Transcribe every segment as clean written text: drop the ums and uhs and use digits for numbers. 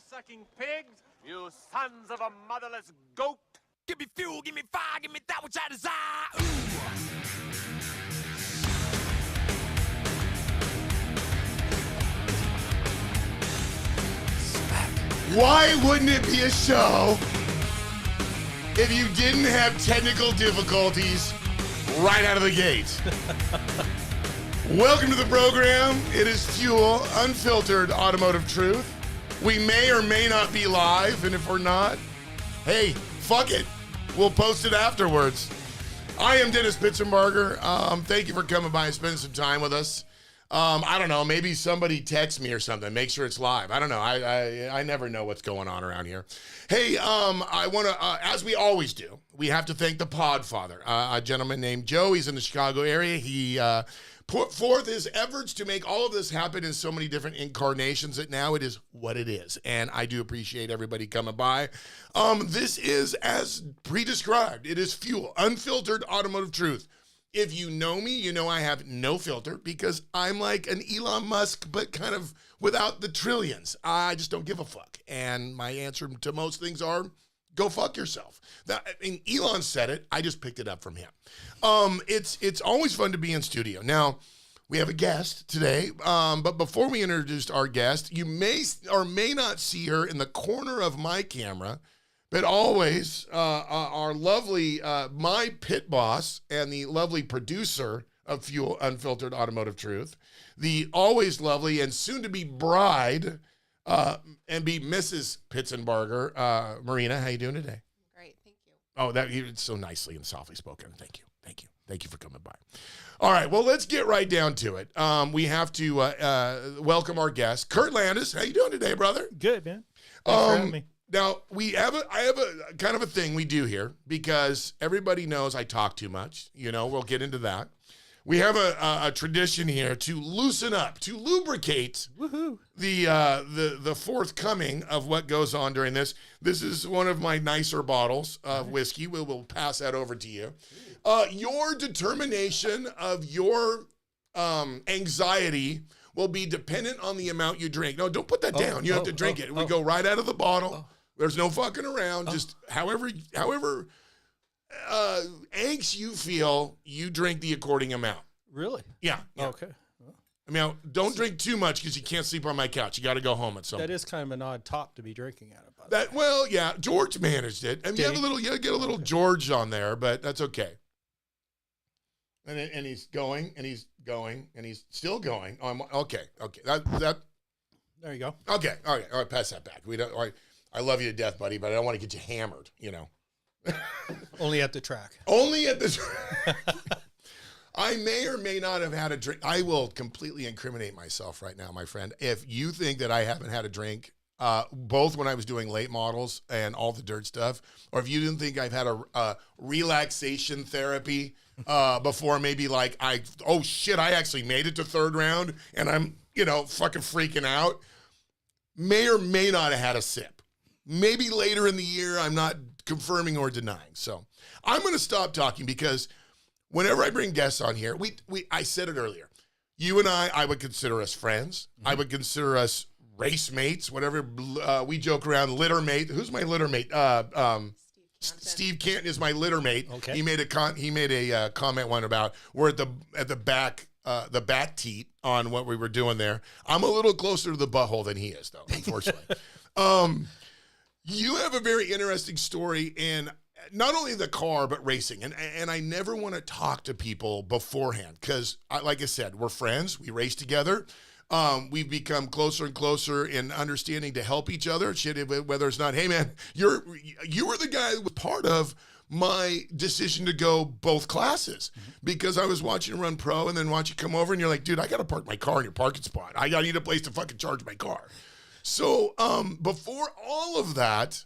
blood-sucking pigs, you sons of a motherless goat. Give me fuel, give me fire, give me that which I desire. Ooh. Why wouldn't it be a show if you didn't have technical difficulties right out of the gate? Welcome to the program. It is Fuel, Unfiltered Automotive Truth. We may or may not be live, and if we're not, hey, fuck it. We'll post it afterwards. I am Dennis Pitzenbarger. Thank you for coming by and spending some time with us. I don't know, maybe somebody text me or something. Make sure it's live. I don't know. I never know what's going on around here. Hey, I want to, as we always do, we have to thank the Podfather, a gentleman named Joe. He's in the Chicago area. He put forth his efforts to make all of this happen in so many different incarnations that now it is what it is. And I do appreciate everybody coming by. This is as pre-described. It is Fuel, Unfiltered Automotive Truth. If you know me, you know I have no filter because I'm like an Elon Musk, but kind of without the trillions. I just don't give a fuck. And my answer to most things are, go fuck yourself. Elon said it. I just picked it up from him. It's always fun to be in studio. Now, we have a guest today, but before we introduce our guest, you may or may not see her in the corner of my camera. But always, our lovely, my pit boss and the lovely producer of Fuel Unfiltered Automotive Truth, the always lovely and soon-to-be bride and be Mrs. Pitzenbarger, Marina, how you doing today? Great, thank you. Oh, it's so nicely and softly spoken. Thank you. Thank you for coming by. All right, well, let's get right down to it. We have to welcome our guest, Curt Landis. How you doing today, brother? Good, man. Thanks for having me. Now, I have a kind of a thing we do here because everybody knows I talk too much. You know, we'll get into that. We have a tradition here to loosen up, to lubricate the forthcoming of what goes on during this. This is one of my nicer bottles of whiskey. We'll pass that over to you. Your determination of your anxiety will be dependent on the amount you drink. No, don't put that down. You have to drink it. We go right out of the bottle. There's no fucking around. Just however angst you feel, you drink the according amount. Really? Yeah. Okay. I mean, don't drink too much because you can't sleep on my couch. You got to go home at some point. That is kind of an odd top to be drinking out of. That well, yeah. George managed it. I mean, you get a little George on there, but that's okay. And he's going, and he's going, and he's still going. Okay. That. There you go. Okay. All right. Pass that back. We don't. All right. I love you to death, buddy, but I don't want to get you hammered. You know. Only at the track. Only at the track. I may or may not have had a drink. I will completely incriminate myself right now, my friend. If you think that I haven't had a drink, both when I was doing late models and all the dirt stuff, or if you didn't think I've had a relaxation therapy before, maybe like I actually made it to third round and I'm, fucking freaking out, may or may not have had a sip. Maybe later in the year, I'm not confirming or denying. So I'm going to stop talking because whenever I bring guests on here, I said it earlier, you and I would consider us friends. Mm-hmm. I would consider us race mates, whatever. We joke around, litter mate. Who's my litter mate? Steve Canton is my litter mate. Okay. He made a comment one about we're at the back teat on what we were doing there. I'm a little closer to the butthole than he is, though, unfortunately. You have a very interesting story in not only the car, but racing. And I never want to talk to people beforehand because, like I said, we're friends. We race together. We've become closer and closer in understanding to help each other. Whether it's not, hey, man, you were the guy that was part of my decision to go both classes because I was watching you run pro and then watch you come over and you're like, dude, I got to park my car in your parking spot. I need a place to fucking charge my car. So before all of that,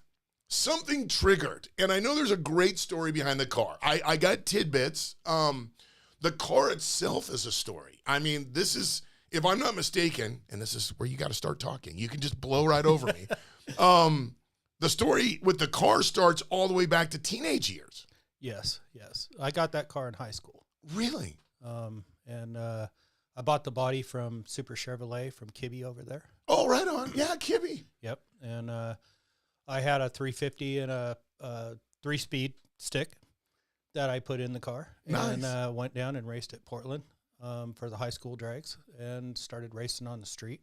something triggered. And I know there's a great story behind the car. I got tidbits. The car itself is a story. I mean, this is, if I'm not mistaken, and this is where you got to start talking. You can just blow right over me. The story with the car starts all the way back to teenage years. Yes. I got that car in high school. Really? And I bought the body from Super Chevrolet from Kibby over there. Oh, right on. Yeah, Kibby. Yep. And I had a 350 and a 3-speed stick that I put in the car. Nice. And went down and raced at Portland for the high school drags and started racing on the street.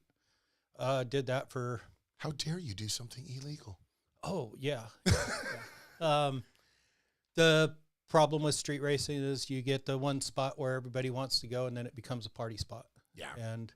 Did that for... How dare you do something illegal? Oh, yeah. The problem with street racing is you get the one spot where everybody wants to go, and then it becomes a party spot. Yeah. And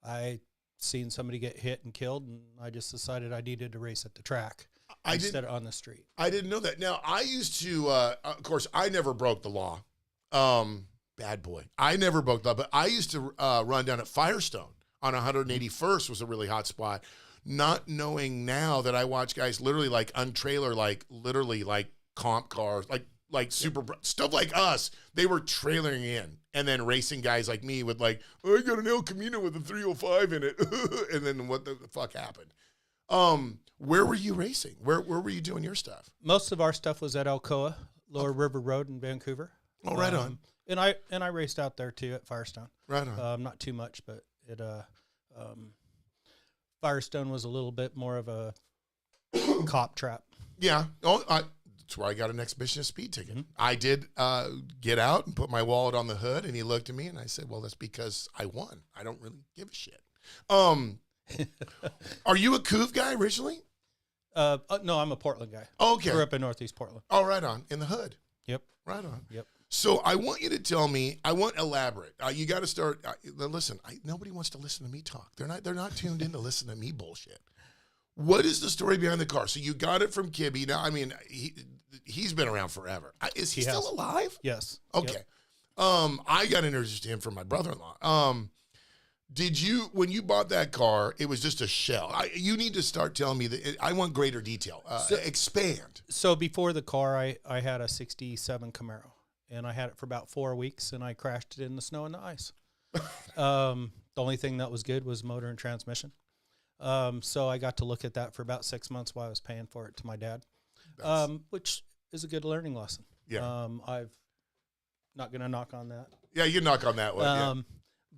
I seen somebody get hit and killed, and I just decided I needed to race at the track instead of on the street. I didn't know that. Now, I used to, of course, I never broke the law. Bad boy. I never broke the law, but I used to run down at Firestone on 181st was a really hot spot, not knowing now that I watch guys literally like untrailer, like literally like comp cars, like super stuff like us. They were trailering in and then racing guys like me with like, oh, I got an El Camino with a 305 in it. And then what the fuck happened? Where were you racing? Where were you doing your stuff? Most of our stuff was at Alcoa, Lower River Road in Vancouver. Oh, right on. And I raced out there too at Firestone. Right on. Not too much, but it Firestone was a little bit more of a cop trap. Yeah. Oh, that's where I got an exhibition speed ticket. Mm-hmm. I did get out and put my wallet on the hood, and he looked at me, and I said, well, that's because I won. I don't really give a shit. Are you a Couve guy originally? No, I'm a Portland guy. Okay. Grew up in Northeast Portland. Oh, right on. In the hood. Yep. Right on. Yep. So I want you to tell me, I want elaborate. You got to start, listen, nobody wants to listen to me talk. They're not tuned in to listen to me bullshit. What is the story behind the car? So you got it from Kibby. Now, I mean, he's been around forever. Is he still alive? Yes. Okay. Yep. I got introduced to him from my brother-in-law. Did you, when you bought that car, it was just a shell? You need to start telling me that. I want greater detail. Expand. So before the car, I had a 67 Camaro. And I had it for about 4 weeks, and I crashed it in the snow and the ice. The only thing that was good was motor and transmission. So I got to look at that for about 6 months while I was paying for it to my dad, which is a good learning lesson. Yeah. I've not going to knock on that. Yeah, you knock on that one. Yeah.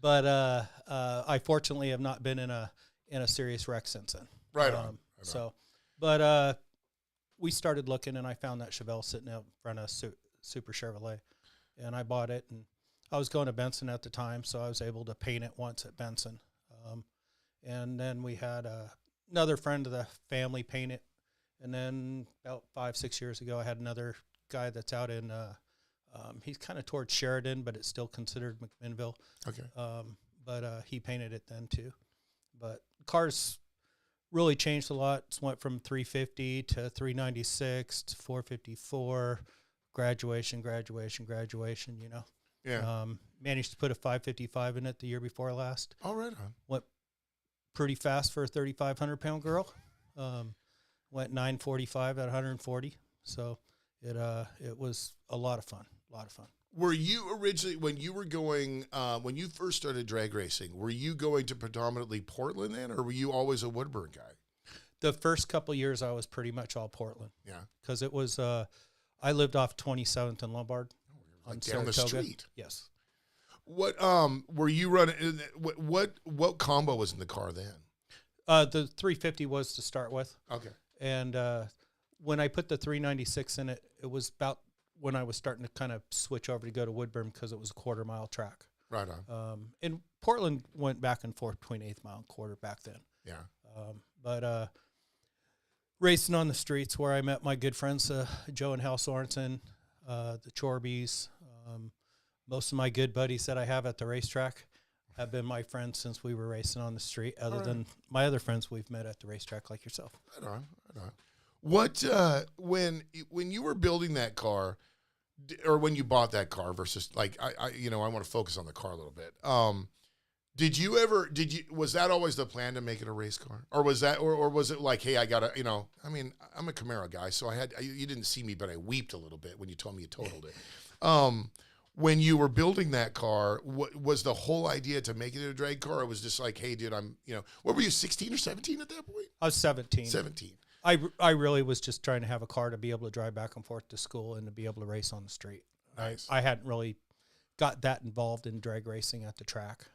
But I fortunately have not been in a serious wreck since then. Right on. But we started looking, and I found that Chevelle sitting out in front of Super Chevrolet, and I bought it, and I was going to Benson at the time, so I was able to paint it once at Benson. And then we had another friend of the family paint it, and then about 5-6 years ago, I had another guy that's out in, he's kind of towards Sheridan, but it's still considered McMinnville. Okay. But he painted it then too. But cars really changed a lot. It went from 350 to 396 to 454. Graduation, you know. Yeah. Managed to put a 555 in it the year before last. Oh, right on. Went pretty fast for a 3,500-pound girl. Went 945 at 140. So it was a lot of fun. Were you originally, when you were going, when you first started drag racing, were you going to predominantly Portland then, or were you always a Woodburn guy? The first couple of years, I was pretty much all Portland. Yeah. Because it was, I lived off 27th and Lombard. Like down the street. Yes. What were you running? What combo was in the car then? The 350 was to start with. Okay. And when I put the 396 in it, it was about when I was starting to kind of switch over to go to Woodburn because it was a quarter-mile track. Right on. And Portland went back and forth between 8th mile and quarter back then. Yeah. But racing on the streets where I met my good friends, Joe and Hal Sorensen, the Chorbys, most of my good buddies that I have at the racetrack have been my friends since we were racing on the street, other than my other friends we've met at the racetrack like yourself. Right on. What, when you were building that car, or when you bought that car versus, like, I want to focus on the car a little bit. Was that always the plan to make it a race car? Or was that, or was it like, hey, I gotta, I'm a Camaro guy, so you didn't see me, but I weeped a little bit when you told me you totaled it. When you were building that car, what was the whole idea to make it a drag car? Or it was just like, hey, dude, what were you, 16 or 17 at that point? I was 17. 17. I really was just trying to have a car to be able to drive back and forth to school and to be able to race on the street. Nice. I hadn't really got that involved in drag racing at the track.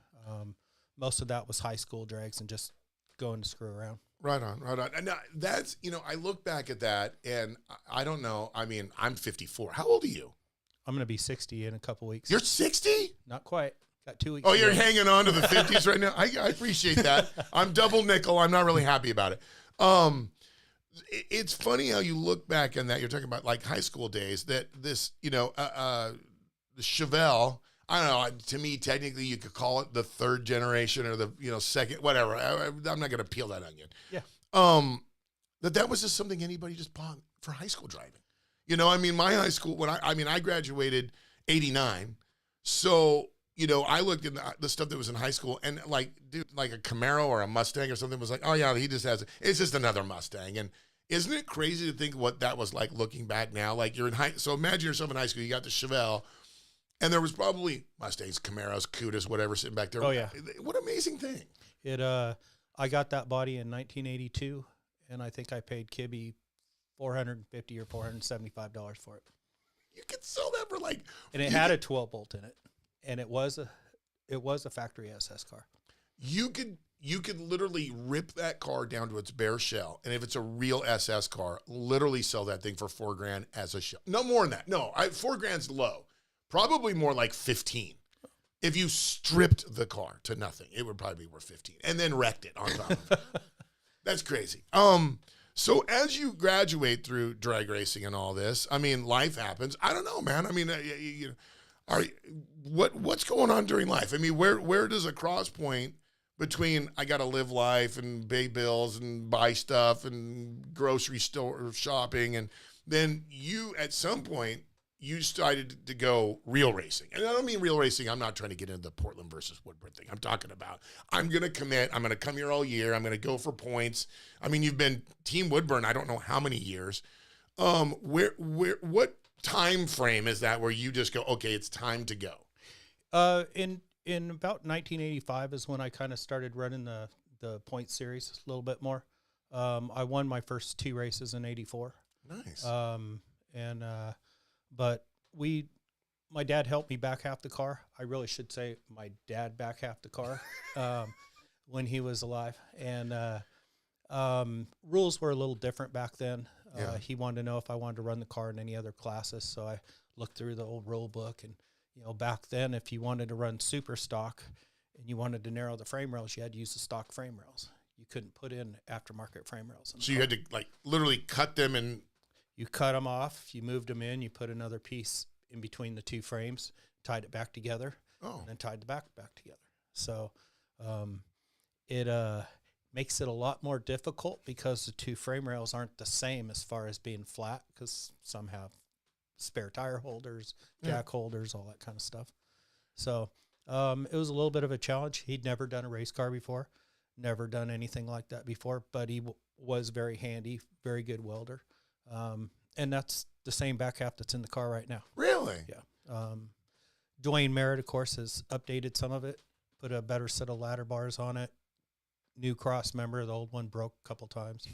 Most of that was high school drags and just going to screw around. Right on, right on. And now that's, I look back at that, and I don't know. I mean, I'm 54. How old are you? I'm going to be 60 in a couple weeks. You're 60? Not quite. Got 2 weeks. Oh, you're hanging on to the 50s right now? I appreciate that. I'm double nickel. I'm not really happy about it. It's funny how you look back on that. You're talking about like high school days, that this, the Chevelle, I don't know, to me, technically you could call it the third generation or the, second, whatever. I'm not going to peel that onion. Yeah. That was just something anybody just bought for high school driving. My high school, when I graduated 89. So, I looked at the stuff that was in high school, and like a Camaro or a Mustang or something was like, oh yeah, it's just another Mustang. And isn't it crazy to think what that was like looking back now? Like you're in so imagine yourself in high school, you got the Chevelle, and there was probably Mustangs, Camaros, Cudas, whatever sitting back there. Oh yeah. What an amazing thing. I got that body in 1982, and I think I paid Kibby $450 or $475 for it. You could sell that for like, and it had a 12 bolt in it, and it was a factory SS car. You could literally rip that car down to its bare shell, and if it's a real SS car, literally sell that thing for $4,000 as a shell. No more than that. No, $4,000's low. Probably more like 15. If you stripped the car to nothing, it would probably be worth 15, and then wrecked it on top of it. That's crazy. So as you graduate through drag racing and all this, life happens. I don't know, man. What's going on during life? Where does a cross point between I got to live life and pay bills and buy stuff and grocery store shopping, and then you at some point you started to go real racing. And I don't mean real racing. I'm not trying to get into the Portland versus Woodburn thing. I'm talking about I'm going to commit. I'm going to come here all year. I'm going to go for points. You've been Team Woodburn I don't know how many years. What time frame is that where you just go, okay, it's time to go? In about 1985 is when I kind of started running the point series a little bit more. I won my first 2 races in 84. Nice. But my dad helped me back half the car. I really should say my dad back half the car when he was alive. And rules were a little different back then. Yeah. He wanted to know if I wanted to run the car in any other classes. So I looked through the old rule book, and back then, if you wanted to run super stock and you wanted to narrow the frame rails, you had to use the stock frame rails. You couldn't put in aftermarket frame rails. So you had to literally cut them, and you cut them off, you moved them in, you put another piece in between the 2 frames, tied it back together, and then tied the back together. So it makes it a lot more difficult because the 2 frame rails aren't the same as far as being flat, because some have spare tire holders, jack holders, all that kind of stuff. So it was a little bit of a challenge. He'd never done a race car before, never done anything like that before, but he was very handy, very good welder. And that's the same back half that's in the car right now. Really? Yeah. Dwayne Merritt, of course, has updated some of it, put a better set of ladder bars on it, new cross member. The old one broke a couple times.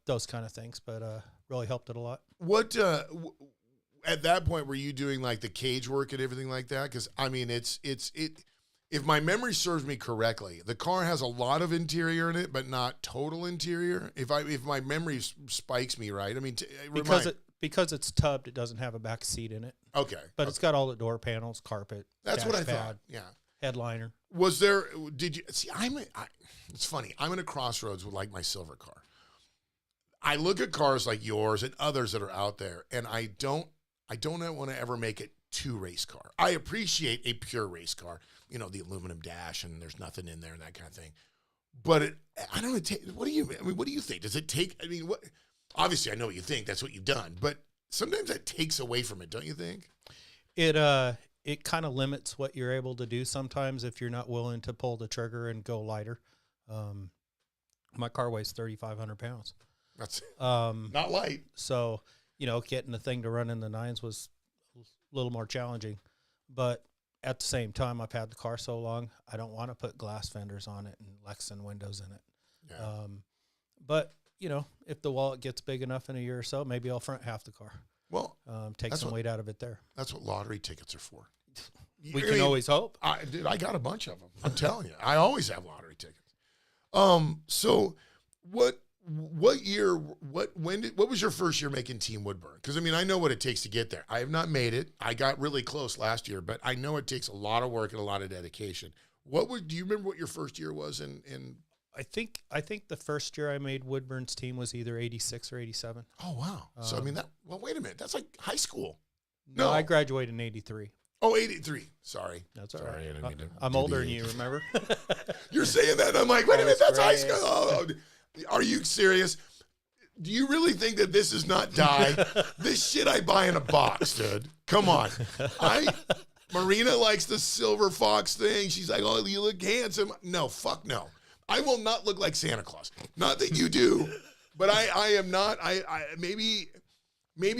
Those kind of things, but really helped it a lot. What at that point were you doing like the cage work and everything like that? Because if my memory serves me correctly, the car has a lot of interior in it, but not total interior. If my memory spikes me right, because it's tubbed, it doesn't have a back seat in it. Okay, but it's got all the door panels, carpet. That's what I pad, thought. Yeah, headliner. Was there? Did you see? It's funny. I'm in a crossroads with like my silver car. I look at cars like yours and others that are out there, and I don't want to ever make it too race car. I appreciate a pure race car, the aluminum dash and there's nothing in there and that kind of thing. But I don't know. What do you think? Does it take? What? Obviously, I know what you think. That's what you've done. But sometimes that takes away from it, don't you think? It kind of limits what you're able to do sometimes if you're not willing to pull the trigger and go lighter. My car weighs 3,500 pounds. That's not light. So, getting the thing to run in the 9s was a little more challenging. But at the same time, I've had the car so long, I don't want to put glass fenders on it and Lexan windows in it. Yeah. But, if the wallet gets big enough in a year or so, maybe I'll front half the car. Well, take some weight out of it there. That's what lottery tickets are for. We can always hope. Dude, I got a bunch of them. I'm telling you, I always have lottery tickets. So what year? What was your first year making Team Woodburn? Because I mean, I know what it takes to get there. I have not made it. I got really close last year, but I know it takes a lot of work and a lot of dedication. Do you remember what your first year was in? I think the first year I made Woodburn's team was either 86 or 87. Oh wow! So I mean wait a minute, that's like high school. No, I graduated in 83. Oh, 83. Sorry. That's all Sorry, right. I didn't mean to I'm do older the than you, remember? You're saying that, and I'm like, wait a minute, that's high Christ. school. Oh, are you serious? Do you really think that this is not dye? This shit I buy in a box, dude. Come on. Marina likes the silver fox thing. She's like, oh, you look handsome. No, fuck no. I will not look like Santa Claus. Not that you do, but I am not. I maybe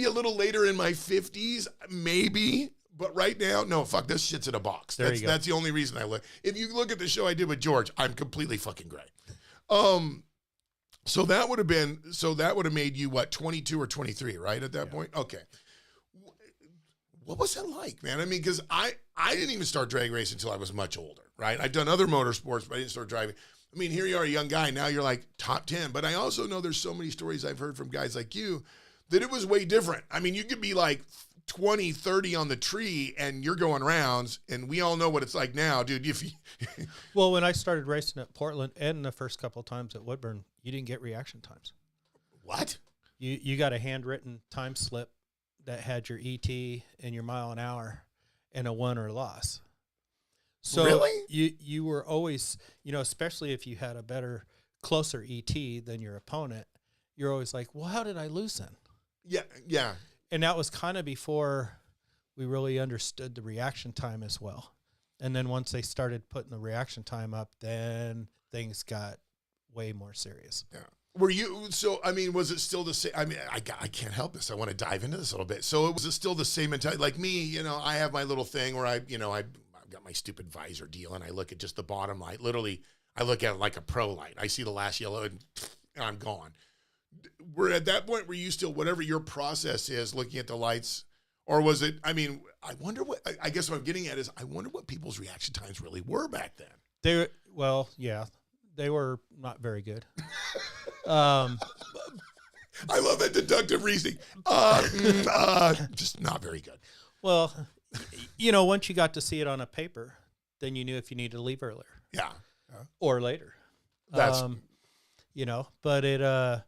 a little later in my 50s, maybe. But right now, no, fuck, this shit's in a box. That's the only reason I look. If you look at the show I did with George, I'm completely fucking gray. So that would have made you, what, 22 or 23, right, at that point? Okay. What was that like, man? I mean, because I didn't even start drag racing until I was much older, right? I'd done other motorsports, but I didn't start driving. I mean, here you are, a young guy. Now you're like top 10. But I also know there's so many stories I've heard from guys like you that it was way different. I mean, you could be like 20, 30 on the tree and you're going rounds, and we all know what it's like now, dude. Well, when I started racing at Portland and the first couple of times at Woodburn, you didn't get reaction times. What? You got a handwritten time slip that had your ET and your mile an hour and a win or loss. So really? You were always, especially if you had a better, closer ET than your opponent, you're always like, well, how did I lose then? Yeah. And that was kind of before we really understood the reaction time as well. And then once they started putting the reaction time up, then things got way more serious. Yeah. Was it still the same? I mean, I can't help this. I want to dive into this a little bit. So was it still the same mentality? Like me, I have my little thing where I've got my stupid visor deal and I look at just the bottom light. Literally, I look at it like a pro light. I see the last yellow and I'm gone. We're at that point where you still, whatever your process is, looking at the lights, or was it, I guess what I'm getting at is I wonder what people's reaction times really were back then. They were not very good. I love that deductive reasoning. Just not very good. Well, once you got to see it on a paper, then you knew if you needed to leave earlier. Yeah. Or later. That's, but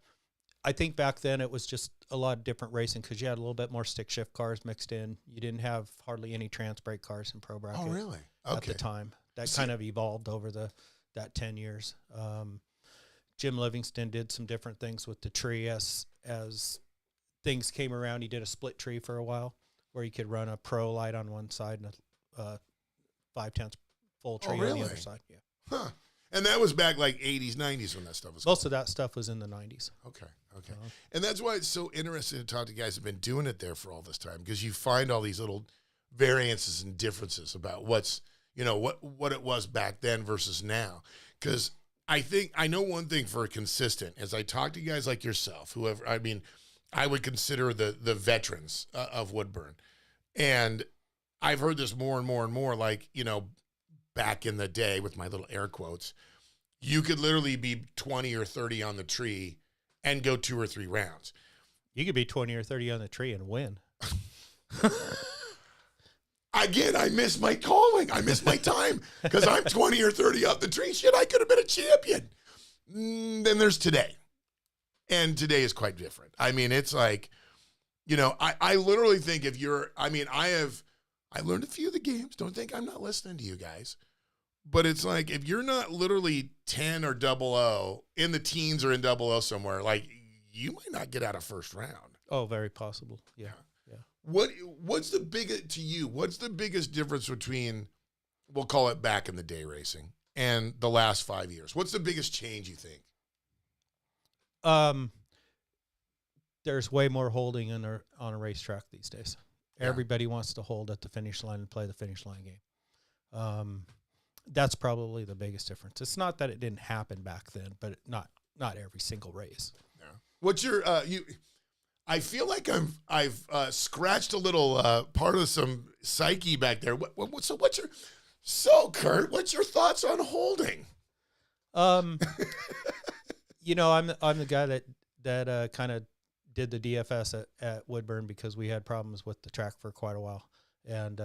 I think back then it was just a lot of different racing because you had a little bit more stick shift cars mixed in. You didn't have hardly any trans brake cars in pro bracket. Oh, really? Okay. At the time. That kind of evolved over that 10 years. Jim Livingston did some different things with the tree as things came around. He did a split tree for a while where you could run a pro light on one side and a 5/10 full tree on the other side. Yeah. Huh. And that was back like 80s, 90s when that stuff was Most of that stuff was in the 90s. Okay. And that's why it's so interesting to talk to guys who've been doing it there for all this time, because you find all these little variances and differences about what's, what it was back then versus now. Because I know one thing for consistent, as I talk to guys like yourself, I would consider the veterans of Woodburn. And I've heard this more and more and more, like, back in the day, with my little air quotes, you could literally be 20 or 30 on the tree and go 2 or 3 rounds. You could be 20 or 30 on the tree and win. Again, I miss my calling. I miss my time because I'm 20 or 30 off the tree. Shit, I could have been a champion. Then there's today. And today is quite different. I mean, it's like, I literally think if you're, I learned a few of the games. Don't think I'm not listening to you guys. But it's like, if you're not literally 10 or 00, in the teens or in 00 somewhere, like, you might not get out of first round. Oh, very possible. Yeah. What's the biggest difference between, we'll call it back in the day racing, and the last 5 years? What's the biggest change you think? There's way more holding on a racetrack these days. Yeah. Everybody wants to hold at the finish line and play the finish line game. That's probably the biggest difference. It's not that it didn't happen back then, but not every single race. Yeah. What's your I feel like I've scratched a little part of some psyche back there. So Curt, what's your thoughts on holding? You know, I'm the guy that kind of did the DFS at Woodburn because we had problems with the track for quite a while, and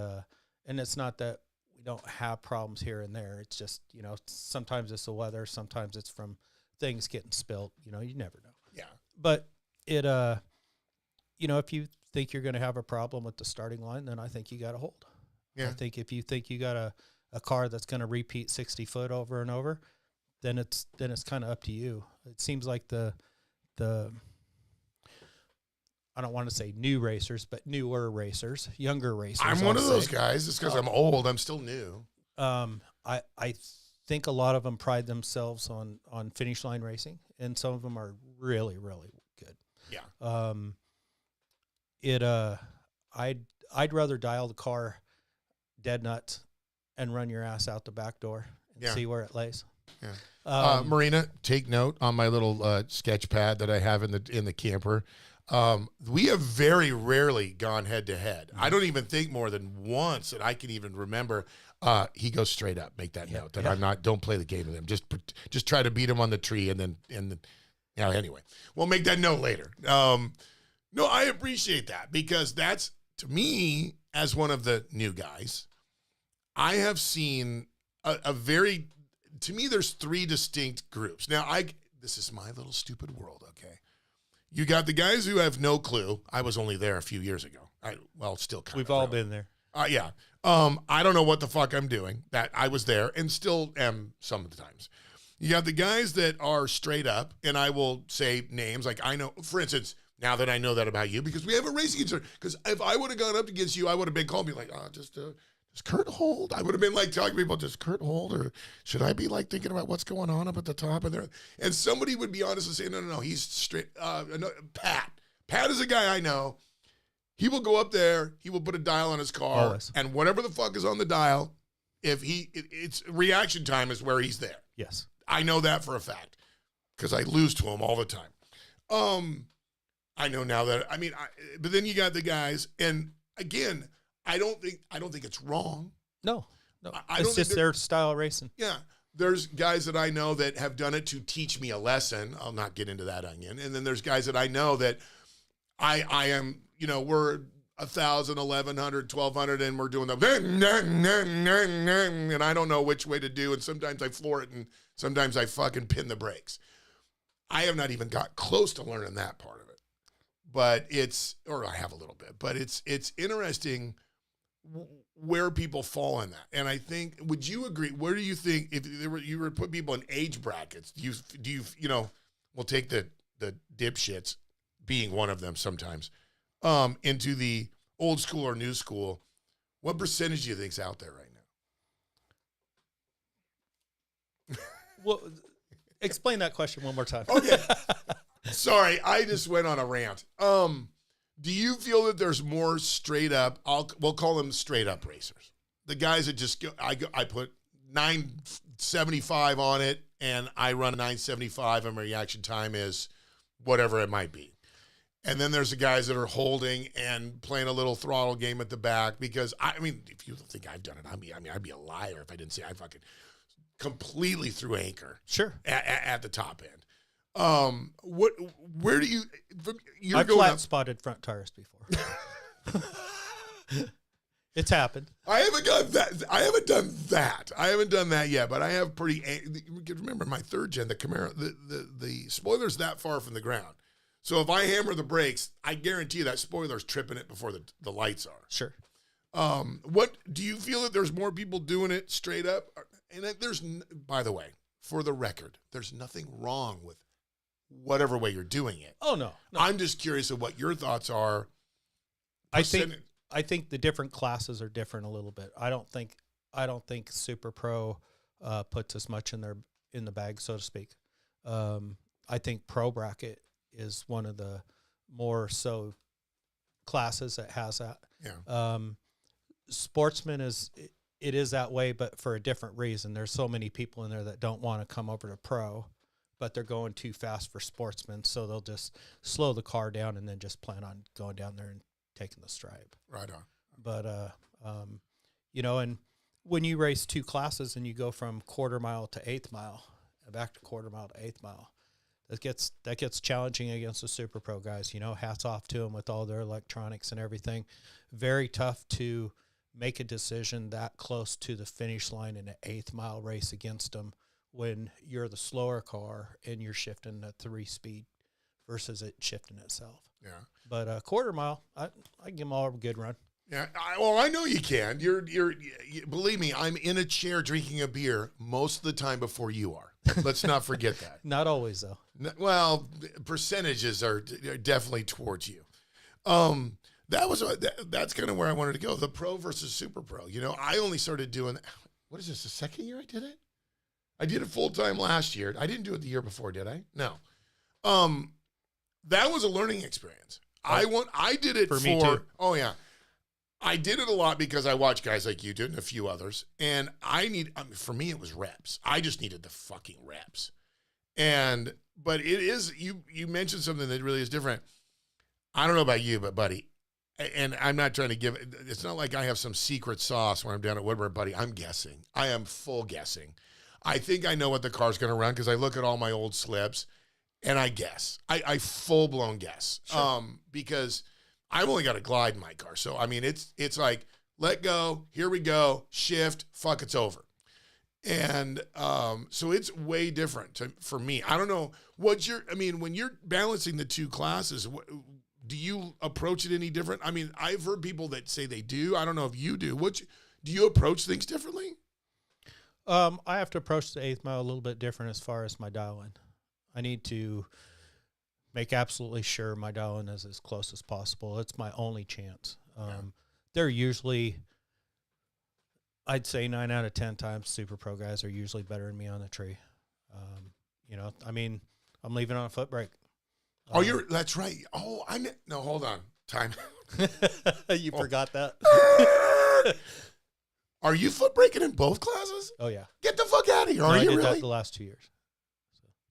it's not that we don't have problems here and there. It's just, you know, sometimes it's the weather, sometimes it's from things getting spilt. You know, you never know. Yeah, but it you know, if you think you're going to have a problem with the starting line, then I think you got to hold. Yeah. I think if you think you got a car that's going to repeat 60 foot over and over, then it's kind of up to you. It seems like the I don't want to say new racers, but newer racers, younger racers. I'm one of those guys. It's because I'm old. I'm still new. I think a lot of them pride themselves on finish line racing, and some of them are really, really good. Yeah. I'd rather dial the car dead nuts and run your ass out the back door and see where it lays. Yeah. Marina, take note on my little sketch pad that I have in the camper. We have very rarely gone head to head. I don't even think more than once that I can even remember. He goes straight up. Make that note that I'm not. Don't play the game with him. Just try to beat him on the tree and anyway, we'll make that note later. No, I appreciate that because that's, to me, as one of the new guys, I have seen to me, there's three distinct groups. Now, this is my little stupid world, okay? You got the guys who have no clue. I was only there a few years ago. Still kind of. We've all been there. Yeah. I don't know what the fuck I'm doing. That I was there and still am some of the times. You got the guys that are straight up, and I will say names. Like I know, for instance, now that I know that about you, because we have a racing concern. Because if I would have gone up against you, I would have been calling me like, does Curt hold? I would have been like telling people, does Curt hold? Or should I be like thinking about what's going on up at the top of there? And somebody would be honest and say, no, he's straight. No, Pat. Pat is a guy I know. He will go up there. He will put a dial on his car. Always. And whatever the fuck is on the dial, it's reaction time is where he's there. Yes. I know that for a fact because I lose to him all the time. I know now that, but then you got the guys, and again, I don't think it's wrong. No. I It's don't just think their style of racing. Yeah. There's guys that I know that have done it to teach me a lesson. I'll not get into that onion. And then there's guys that I know that I am, we're 1,000, 1,100, 1,200, and we're doing the, and I don't know which way to do. And sometimes I floor it and sometimes I fucking pin the brakes. I have not even got close to learning that part of it, but I have a little bit, but it's interesting where people fall in that. And I think, would you agree? Where do you think, if you were to put people in age brackets, do you we'll take the dipshits being one of them sometimes, into the old school or new school, what percentage do you think's out there right now? Well, explain that question one more time. Okay. Sorry, I just went on a rant. Do you feel that there's more straight up, we'll call them straight up racers, the guys that just go, I put 975 on it and I run a 975 and my reaction time is whatever it might be. And then there's the guys that are holding and playing a little throttle game at the back because, if you think I've done it, I'd be a liar if I didn't say I fucking completely threw anchor. Sure. At the top end. Where do you're I've going flat up, spotted front tires before. It's happened. I haven't done that yet, but I have remember my third gen, the Camaro, the spoiler's that far from the ground. So if I hammer the brakes, I guarantee you that spoiler's tripping it before the lights are. Sure. What do you feel that there's more people doing it straight up? And by the way, for the record, there's nothing wrong with whatever way you're doing it. Oh no. I'm just curious of what your thoughts are. I think the different classes are different a little bit. I don't think Super Pro puts as much in the bag, so to speak. I think Pro Bracket is one of the more so classes that has that. Yeah. Sportsman is that way, but for a different reason. There's so many people in there that don't want to come over to Pro but they're going too fast for sportsmen, so they'll just slow the car down and then just plan on going down there and taking the stripe. Right on. But you know, and when you race 2 classes and you go from quarter mile to eighth mile and back to quarter mile to eighth mile, that gets challenging against the super pro guys. You know, hats off to them with all their electronics and everything. Very tough to make a decision that close to the finish line in an eighth mile race against them when you're the slower car and you're shifting at 3-speed versus it shifting itself. Yeah. But quarter mile, I give them all a good run. Yeah, I know you can. Believe me, I'm in a chair drinking a beer most of the time before you are. Let's not forget that. Not always, though. Well, percentages are definitely towards you. That's kind of where I wanted to go. The pro versus super pro. You know, I only started doing, what is this, the second year I did it? I did it full time last year. I didn't do it the year before, did I? No. That was a learning experience. I did it for me too. Oh yeah. I did it a lot because I watched guys like you did and a few others. And for me, it was reps. I just needed the fucking reps. But it is, you mentioned something that really is different. I don't know about you, but buddy, and I'm not trying to it's not like I have some secret sauce when I'm down at Woodward, buddy. I'm guessing. I am full guessing. I think I know what the car's going to run because I look at all my old slips and I guess. I full-blown guess. Sure. Because I've only got a glide in my car. So, I mean, it's like, let go, here we go, shift, fuck, it's over. And so it's way different for me. I don't know when you're balancing the 2 classes, do you approach it any different? I mean, I've heard people that say they do. I don't know if you do. Do you approach things differently? I have to approach the eighth mile a little bit different as far as my dial-in. I need to make absolutely sure my dial-in is as close as possible. It's my only chance. They're usually, I'd say 9 out of 10 times, super pro guys are usually better than me on the tree. You know, I mean, I'm leaving on a foot brake. That's right. Oh, no, hold on. Time. You forgot that? Are you foot braking in both classes? Oh, yeah. Get the fuck out of here. No, Are I you did really? that the last 2 years.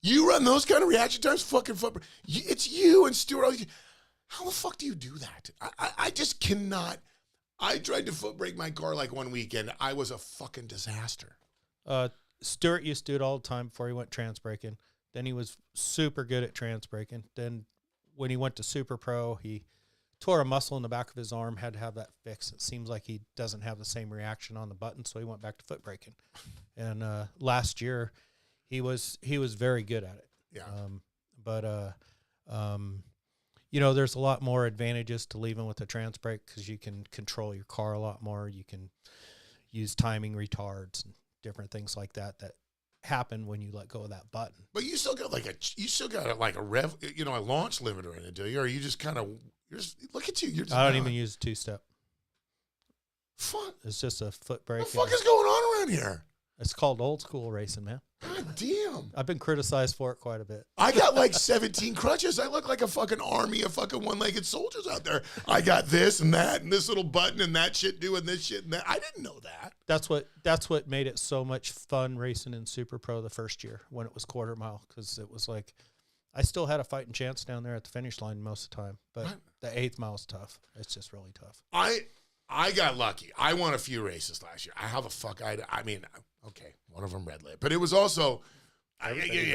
You run those kind of reaction times? Fucking foot brake. It's you and Stuart. How the fuck do you do that? I just cannot. I tried to foot brake my car like one weekend. I was a fucking disaster. Stuart used to do it all the time before he went trans braking. Then he was super good at trans braking. Then when he went to Super Pro, he tore a muscle in the back of his arm, had to have that fixed. It seems like he doesn't have the same reaction on the button, so he went back to foot braking. And last year, he was very good at it. Yeah. You know, there's a lot more advantages to leaving with a trans brake because you can control your car a lot more. You can use timing retards and different things like that happen when you let go of that button. But you still got a rev, a launch limiter in it, do you? Or are you just kind of, look at you. I don't even use a 2-step. Fuck. It's just a foot brake. What the fuck is going on around here? It's called old school racing, man. God damn. I've been criticized for it quite a bit. I got like 17 crutches. I look like a fucking army of fucking one-legged soldiers out there. I got this and that and this little button and that shit doing this shit and that. I didn't know that. That's what made it so much fun racing in Super Pro the first year when it was quarter mile, because it was like I still had a fighting chance down there at the finish line most of the time, but the eighth mile is tough. It's just really tough. I got lucky. I won a few races last year. How the fuck I mean, okay, one of them red lit, but it was also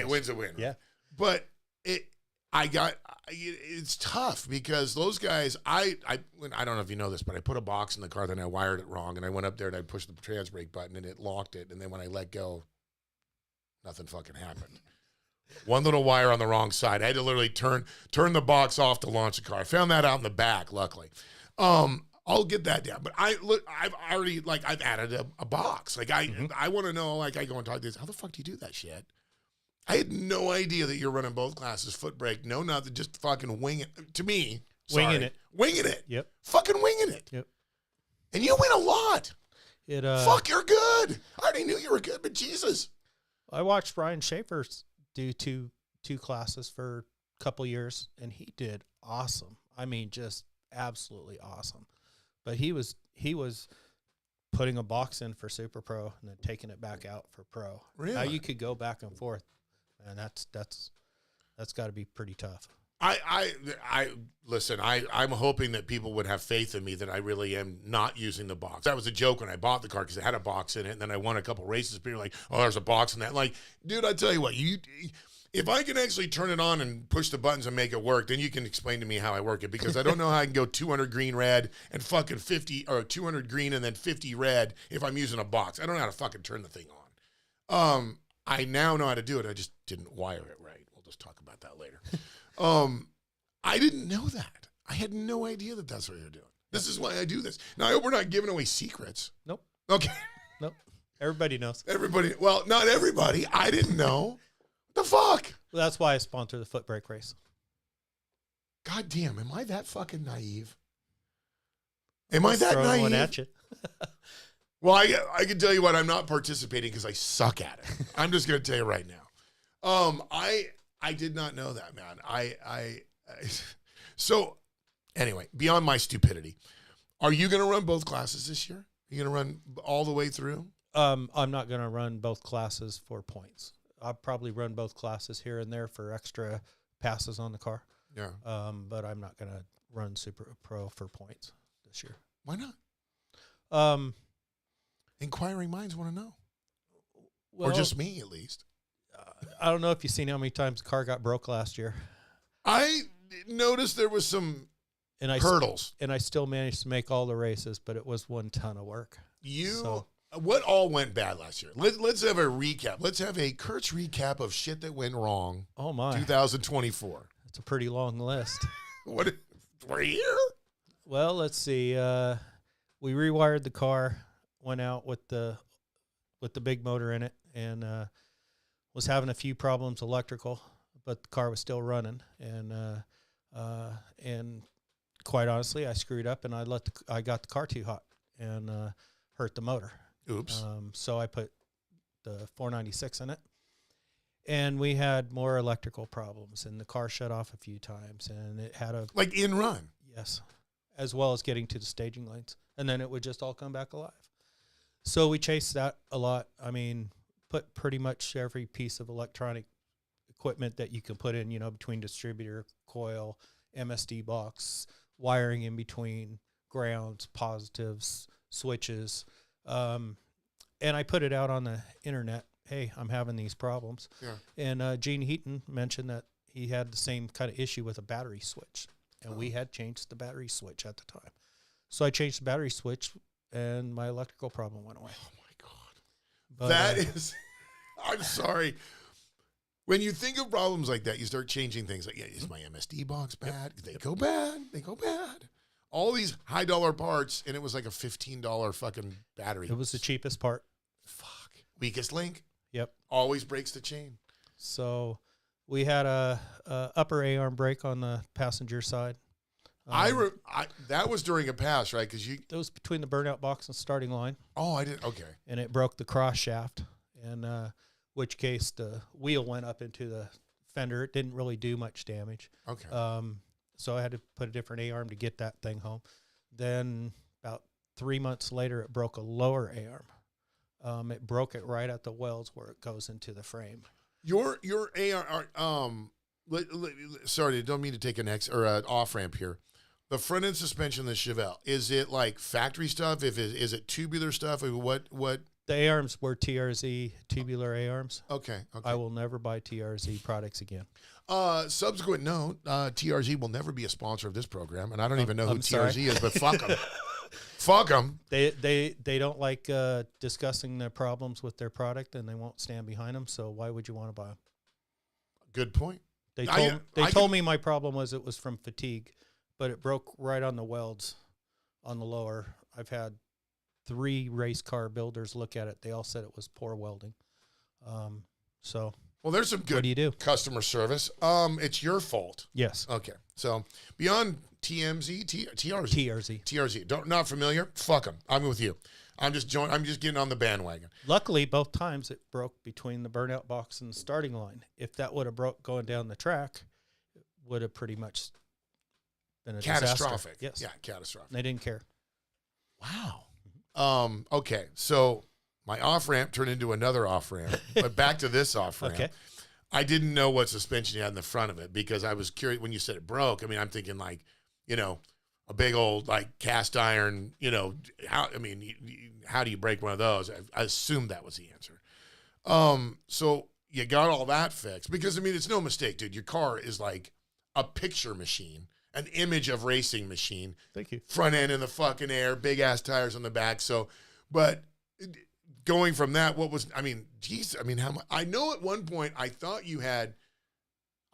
win's a win. Yeah, but it's tough because those guys. I don't know if you know this, but I put a box in the car, then I wired it wrong, and I went up there and I pushed the trans brake button and it locked it, and then when I let go, nothing fucking happened. One little wire on the wrong side. I had to literally turn the box off to launch the car. I found that out in the back, luckily. I'll get that down. But I've already, I've added a box. I want to know, I go and talk to this. How the fuck do you do that shit? I had no idea that you're running both classes, foot brake, no nothing, just fucking wing it. To me, winging it. Winging it. Yep. Fucking winging it. Yep. And you win a lot. Fuck, you're good. I already knew you were good, but Jesus. I watched Brian Schaefer do two classes for a couple years, and he did awesome. I mean, just absolutely awesome. But he was putting a box in for Super Pro and then taking it back out for Pro. Really? How you could go back and forth and that's got to be pretty tough. I listen. I'm hoping that people would have faith in me that I really am not using the box. That was a joke when I bought the car because it had a box in it, and then I won a couple races. People were like, "Oh, there's a box in that." Like, dude, I tell you what, if I can actually turn it on and push the buttons and make it work, then you can explain to me how I work it, because I don't know how I can go 200 green red and fucking 50 or 200 green and then 50 red if I'm using a box. I don't know how to fucking turn the thing on. I now know how to do it. I just didn't wire it right. We'll just talk about that later. I didn't know that. I had no idea that that's what you're doing. This is why I do this. Now, I hope we're not giving away secrets. Nope. Okay. Nope. Everybody knows. Everybody. Well, not everybody. I didn't know. What the fuck? Well, that's why I sponsor the foot brake race. God damn. Am I that fucking naive? Am I that Throwing naive? one at you. Well, I can tell you what. I'm not participating because I suck at it. I'm just going to tell you right now. I did not know that, man. So anyway, beyond my stupidity, are you going to run both classes this year? Are you going to run all the way through? I'm not going to run both classes for points. I'll probably run both classes here and there for extra passes on the car. Yeah. But I'm not going to run Super Pro for points this year. Why not? Inquiring minds want to know. Well, or just me, at least. I don't know if you've seen how many times the car got broke last year. I noticed there was some hurdles. And I still managed to make all the races, but it was one ton of work. What all went bad last year? Let's have a recap. Let's have a Kurt's recap of shit that went wrong. Oh, my. 2024. It's a pretty long list. What? 3 years? Well, let's see. We rewired the car, went out with the big motor in it, and was having a few problems electrical, but the car was still running. And quite honestly, I screwed up and I got the car too hot and hurt the motor. Oops. So I put the 496 in it, and we had more electrical problems, and the car shut off a few times, and it had like in run. Yes, as well as getting to the staging lanes, and then it would just all come back alive. So we chased that a lot. I mean, put pretty much every piece of electronic equipment that you can put in, between distributor, coil, MSD box, wiring in between, grounds, positives, switches. And I put it out on the internet. Hey, I'm having these problems. Yeah. And Gene Heaton mentioned that he had the same kind of issue with a battery switch. And we had changed the battery switch at the time. So I changed the battery switch, and my electrical problem went away. Oh, my God. But, that is, I'm sorry. When you think of problems like that, you start changing things. Like, yeah, is my MSD box bad? Yep. They go bad. They go bad. All these high-dollar parts, and it was like a $15 fucking battery. It was the cheapest part. Fuck. Weakest link. Yep. Always breaks the chain. So we had a upper A-arm brake on the passenger side. That was during a pass, right? Because it was between the burnout box and starting line. Oh, I didn't. Okay. And it broke the cross shaft, and which case the wheel went up into the fender. It didn't really do much damage. Okay. So I had to put a different A-arm to get that thing home. Then about 3 months later, it broke a lower A-arm. It broke it right at the welds where it goes into the frame. Your A-arm. Sorry, I don't mean to take an off ramp here. The front end suspension, the Chevelle, is it like factory stuff? Is it tubular stuff? What? The A-arms were TRZ tubular A-arms. Okay. I will never buy TRZ products again. Subsequent note: TRZ will never be a sponsor of this program, and I don't even know who TRZ is, but fuck them. Fuck them. They don't like discussing their problems with their product, and they won't stand behind them. So why would you want to buy them? Good point. They told me my problem was it was from fatigue, but it broke right on the welds on the lower. I've had 3 race car builders look at it. They all said it was poor welding. Well, there's some good what do you do? Customer service. It's your fault. Yes. Okay. So beyond TRZ. Not familiar? Fuck them. I'm with you. I'm just getting on the bandwagon. Luckily, both times it broke between the burnout box and the starting line. If that would have broke going down the track, it would have pretty much been a catastrophic. Disaster. Yes. Yeah, catastrophic. They didn't care. Wow. Okay. So my off ramp turned into another off ramp, but back to this off ramp. Okay. I didn't know what suspension you had in the front of it because I was curious when you said it broke. I mean, I'm thinking like, you know, a big old like cast iron, you know, how do you break one of those? I assumed that was the answer. So you got all that fixed because, I mean, it's no mistake, dude. Your car is like a picture machine, an image of racing machine. Thank you. Front end in the fucking air, big ass tires on the back. So, but going from that, how much? I know at one point I thought you had,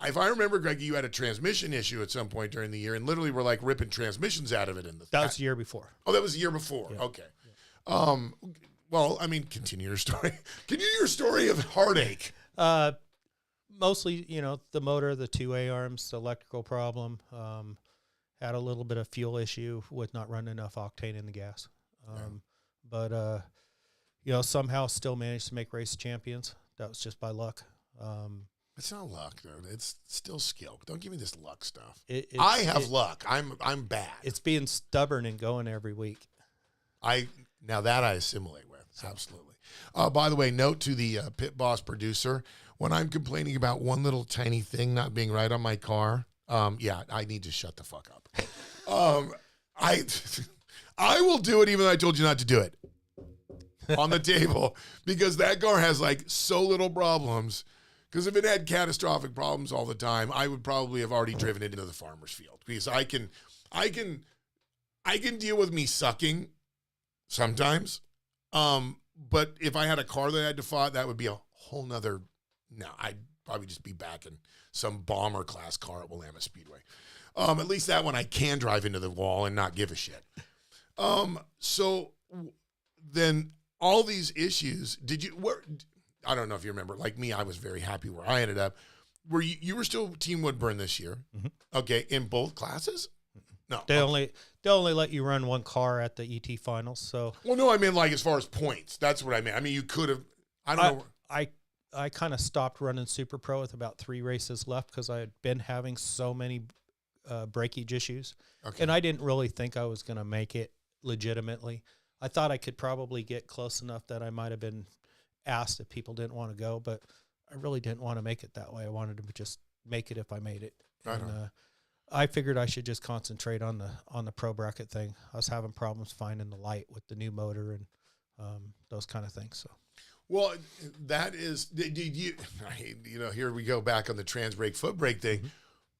if I remember, Greg, you had a transmission issue at some point during the year and literally were like ripping transmissions out of it. That was the year before. Oh, that was the year before. Yeah. Okay. Yeah. Well, I mean, continue your story. Continue your story of heartache. Mostly, you know, the motor, the two A-arms, the electrical problem, had a little bit of fuel issue with not running enough octane in the gas. But, you know, somehow still managed to make race champions. That was just by luck. It's not luck, though. It's still skill. Don't give me this luck stuff. I have luck. I'm bad. It's being stubborn and going every week. Now that I assimilate with. Absolutely. By the way, note to the pit boss producer, when I'm complaining about one little tiny thing not being right on my car, I need to shut the fuck up. I will do it even though I told you not to do it on the table because that car has like so little problems. Because if it had catastrophic problems all the time, I would probably have already driven it into the farmer's field. Because I can deal with me sucking sometimes. But if I had a car that I had to fight, that would be a whole nother. No, I'd probably just be back in some bomber class car at Willamette Speedway. At least that one I can drive into the wall and not give a shit. So then all these issues, I don't know if you remember, like me, I was very happy where I ended up. Were you were still Team Woodburn this year? Mm-hmm. Okay, in both classes? No. They only let you run one car at the ET finals. So well, no, I mean like as far as points. That's what I mean. I mean you could have. I don't know. I kind of stopped running Super Pro with about 3 races left because I had been having so many breakage issues, and I didn't really think I was going to make it legitimately. I thought I could probably get close enough that I might have been asked if people didn't want to go, but I really didn't want to make it that way. I wanted to just make it if I made it. Right. And I figured I should just concentrate on the pro bracket thing. I was having problems finding the light with the new motor and those kind of things. So, well, that is, here we go back on the trans brake foot brake thing. Mm-hmm.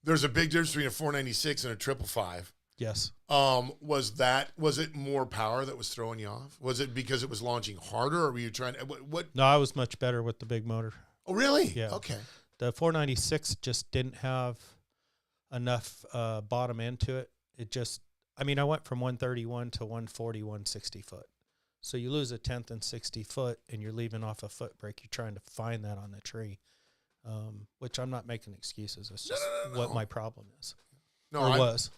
There's a big difference between a 496 and a 555. Yes. Was it more power that was throwing you off? Was it because it was launching harder, or were you trying to, what? No, I was much better with the big motor. Oh, really? Yeah. Okay. The 496 just didn't have enough bottom end to it. I went from 131 to 140, 160 foot. So you lose a tenth and 60 foot, and you're leaving off a foot brake. You're trying to find that on the tree, which I'm not making excuses. It's just what my problem is. Was.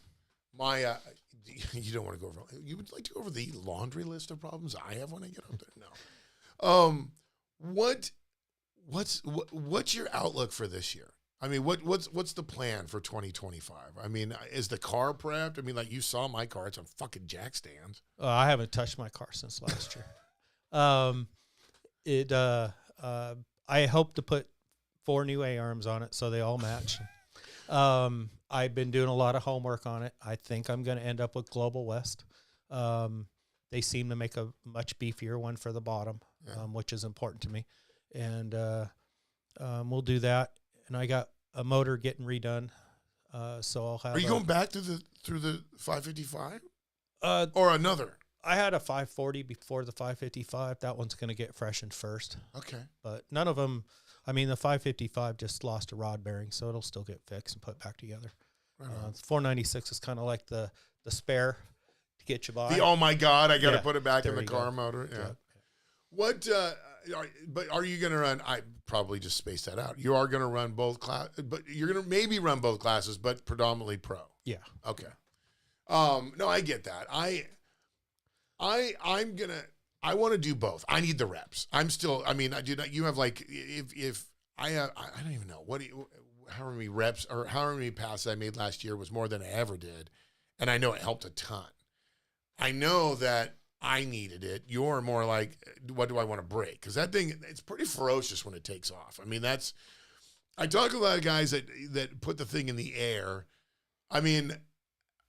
You don't want to go over. You would like to go over the laundry list of problems I have when I get up there. No. What's your outlook for this year? I mean, what's the plan for 2025? I mean, is the car prepped? I mean, like you saw my car; it's on fucking jack stands. I haven't touched my car since last year. I hope to put 4 new A-arms on it so they all match. I've been doing a lot of homework on it. I think I'm going to end up with Global West. They seem to make a much beefier one for the bottom, which is important to me. And we'll do that. And I got a motor getting redone, so I'll have. Are you going back through the 555? Or another? I had a 540 before the 555. That one's going to get freshened first. Okay. But none of them. I mean, the 555 just lost a rod bearing, so it'll still get fixed and put back together. Right. The 496 is kind of like the spare to get you by. Oh my God, I got to put it back in the car motor. Yeah. What? But are you going to run? I probably just spaced that out. You are going to run both class, but you're going to maybe run both classes, but predominantly pro. Yeah. Okay. No, I get that. I want to do both. I need the reps. I'm still, I mean, I do not, you have like, if I don't even know how many reps or how many passes I made last year was more than I ever did. And I know it helped a ton. I know that I needed it. You're more like, what do I want to break? Because that thing, it's pretty ferocious when it takes off. I mean, I talk to a lot of guys that put the thing in the air. I mean,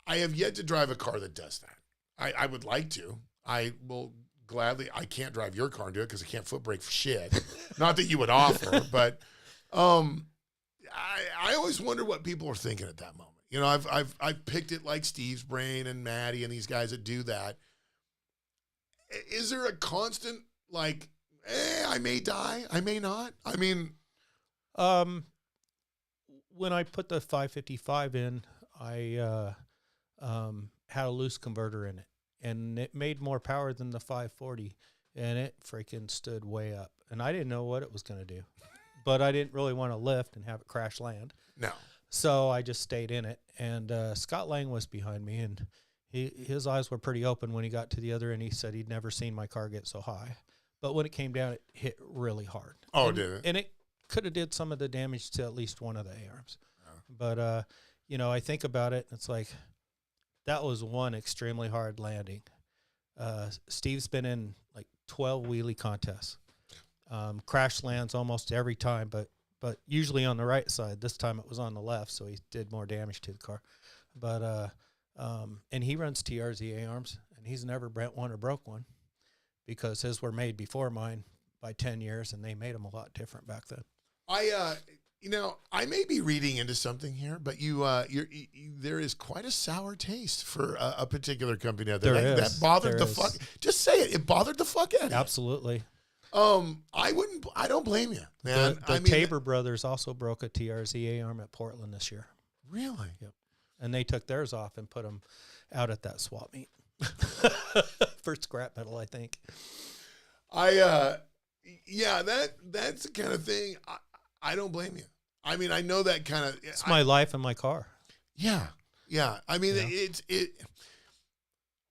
I have yet to drive a car that does that. I would like to. I will gladly. I can't drive your car and do it because I can't foot brake for shit. Not that you would offer, but I always wonder what people are thinking at that moment. You know, I've picked it like Steve's brain and Maddie and these guys that do that. Is there a constant like, I may die, I may not? I mean, when I put the 555 in, I had a loose converter in it, and it made more power than the 540, and it freaking stood way up. And I didn't know what it was going to do, but I didn't really want to lift and have it crash land. No. So I just stayed in it, and Scott Lang was behind me, and his eyes were pretty open when he got to the other end. He said he'd never seen my car get so high. But when it came down, it hit really hard. Oh, did it? And it could have did some of the damage to at least one of the A-arms. Oh. But, you know, I think about it, it's like that was one extremely hard landing. Steve's been in like 12 wheelie contests. Crash lands almost every time, but usually on the right side. This time it was on the left, so he did more damage to the car. But and he runs TRZ A-arms, and he's never bent one or broke one because his were made before mine by 10 years, and they made them a lot different back then. You know, I may be reading into something here, but there is quite a sour taste for a particular company out there. That bothered the fuck. Just say it. It bothered the fuck out of you. Absolutely. I don't blame you, man. The Tabor brothers also broke a TRZ A-arm at Portland this year. Really? Yep. And they took theirs off and put them out at that swap meet for scrap metal, I think. Yeah, that's the kind of thing. I don't blame you. I mean, I know that kind of. It's my life and my car. Yeah. I mean,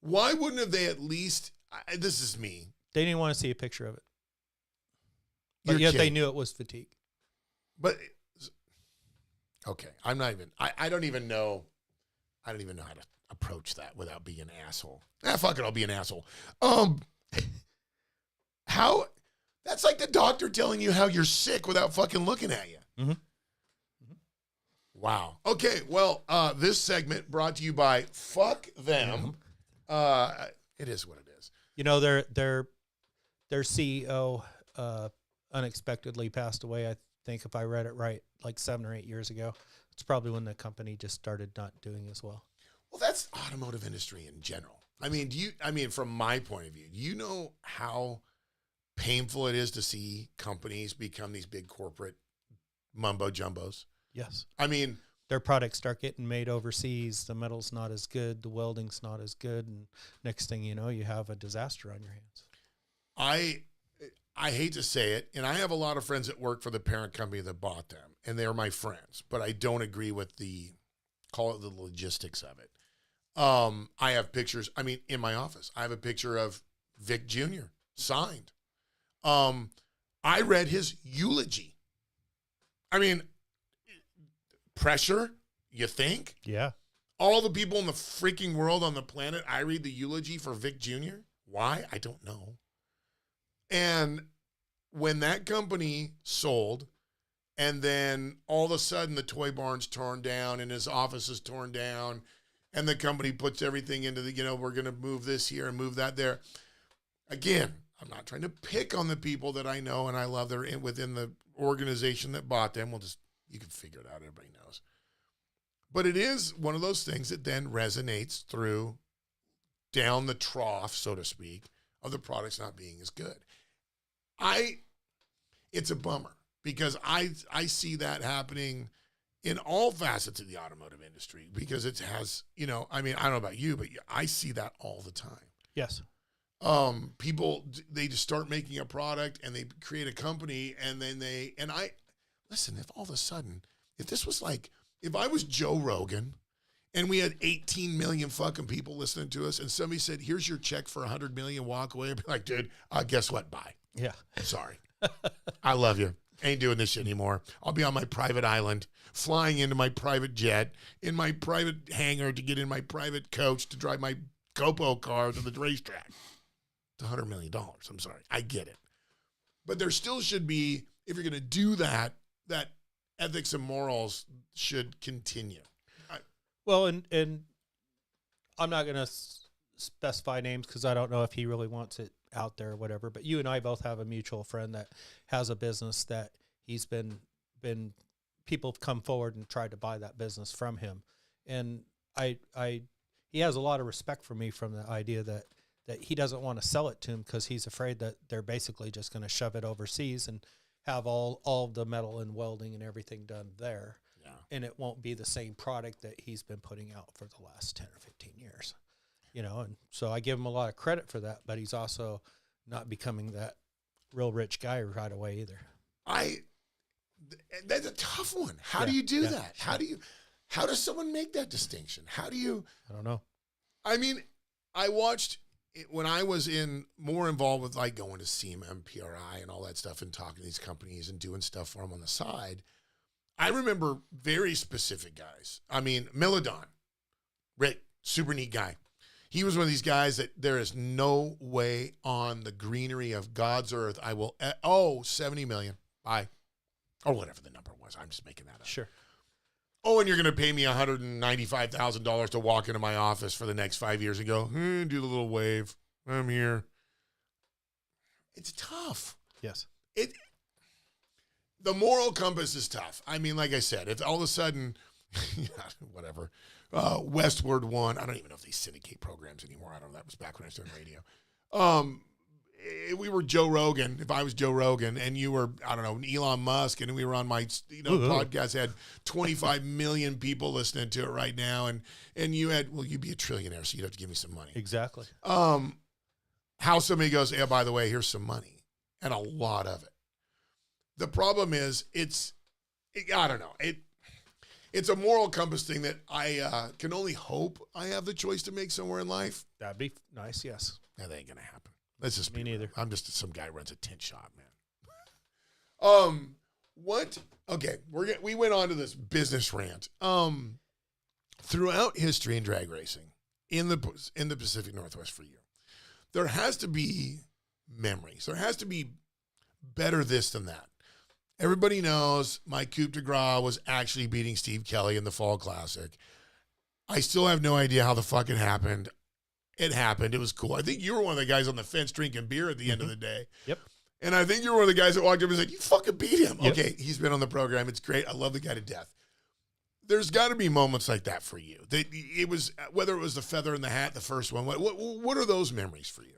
why wouldn't have they at least? This is me. They didn't want to see a picture of it, but yet they knew it was fatigue. But okay, I'm not even. I don't even know. I don't even know how to approach that without being an asshole. Fuck it, I'll be an asshole. How? That's like the doctor telling you how you're sick without fucking looking at you. Mm-hmm. Mm-hmm. Wow. Okay, well, this segment brought to you by Fuck Them. Mm-hmm. It is what it is. You know, their CEO unexpectedly passed away, I think, if I read it right, like 7 or 8 years ago. It's probably when the company just started not doing as well. Well, that's automotive industry in general. I mean, from my point of view, do you know how painful it is to see companies become these big corporate mumbo jumbos? Yes. I mean, their products start getting made overseas. The metal's not as good. The welding's not as good. And next thing you know, you have a disaster on your hands. I hate to say it, and I have a lot of friends that work for the parent company that bought them, and they're my friends, but I don't agree with the logistics of it. I have pictures, in my office, I have a picture of Vic Jr. signed. I read his eulogy. I mean, pressure, you think? Yeah. All the people in the freaking world on the planet, I read the eulogy for Vic Jr. Why? I don't know. And when that company sold, and then all of a sudden the toy barn's torn down and his office is torn down, and the company puts everything into we're going to move this here and move that there. Again, I'm not trying to pick on the people that I know and I love that are within the organization that bought them. You can figure it out. Everybody knows. But it is one of those things that then resonates through down the trough, so to speak, of the products not being as good. It's a bummer because I see that happening in all facets of the automotive industry because it has, I don't know about you, but I see that all the time. Yes. People, they just start making a product and they create a company and then listen, if all of a sudden, if I was Joe Rogan and we had 18 million fucking people listening to us and somebody said, here's your check for 100 million, walk away, I'd be like, dude, guess what? Bye. Yeah. Sorry. I love you. Ain't doing this shit anymore. I'll be on my private island, flying into my private jet, in my private hangar to get in my private coach to drive my Copo car to the racetrack. It's $100 million. I'm sorry. I get it. But there still should be, if you're going to do that ethics and morals should continue. Well, and I'm not going to specify names because I don't know if he really wants it out there or whatever. But you and I both have a mutual friend that has a business that he's been people have come forward and tried to buy that business from him, and he has a lot of respect for me from the idea that he doesn't want to sell it to him because he's afraid that they're basically just going to shove it overseas and have all of the metal and welding and everything done there. Yeah. And it won't be the same product that he's been putting out for the last 10 or 15 years. And so I give him a lot of credit for that, but he's also not becoming that real rich guy right away either. That's a tough one. How do you do that? How does someone make that distinction? I don't know. I mean, I watched it when I was more involved with like going to SEMA and PRI and all that stuff and talking to these companies and doing stuff for them on the side. I remember very specific guys. I mean, Milodon, Rick, super neat guy. He was one of these guys that there is no way on the greenery of God's earth I will, 70 million, bye. Or whatever the number was. I'm just making that up. Sure. Oh, and you're going to pay me $195,000 to walk into my office for the next 5 years and go, do the little wave. I'm here. It's tough. Yes. The moral compass is tough. I mean, like I said, if all of a sudden, whatever, Westward One, I don't even know if they syndicate programs anymore. I don't know. That was back when I was doing radio. We were Joe Rogan, if I was Joe Rogan, and you were, I don't know, Elon Musk, and we were on my podcast, had 25 million people listening to it right now, and you had, well, you'd be a trillionaire, so you'd have to give me some money. Exactly. How somebody goes, yeah, by the way, here's some money, and a lot of it. The problem is, I don't know, it's a moral compass thing that I can only hope I have the choice to make somewhere in life. That'd be nice, yes. That ain't going to happen. Let's just Me neither. I'm just some guy who runs a tent shop, man. What? Okay, we went on to this business rant. Throughout history in drag racing in the Pacific Northwest for you, there has to be memories. There has to be better this than that. Everybody knows my coup de grace was actually beating Steve Kelly in the Fall Classic. I still have no idea how the fuck it happened. It happened. It was cool. I think you were one of the guys on the fence drinking beer at the end of the day. Yep. And I think you were one of the guys that walked up and said, you fucking beat him. Yep. Okay, he's been on the program. It's great. I love the guy to death. There's got to be moments like that for you. It was, whether it was the feather in the hat, the first one, what are those memories for you?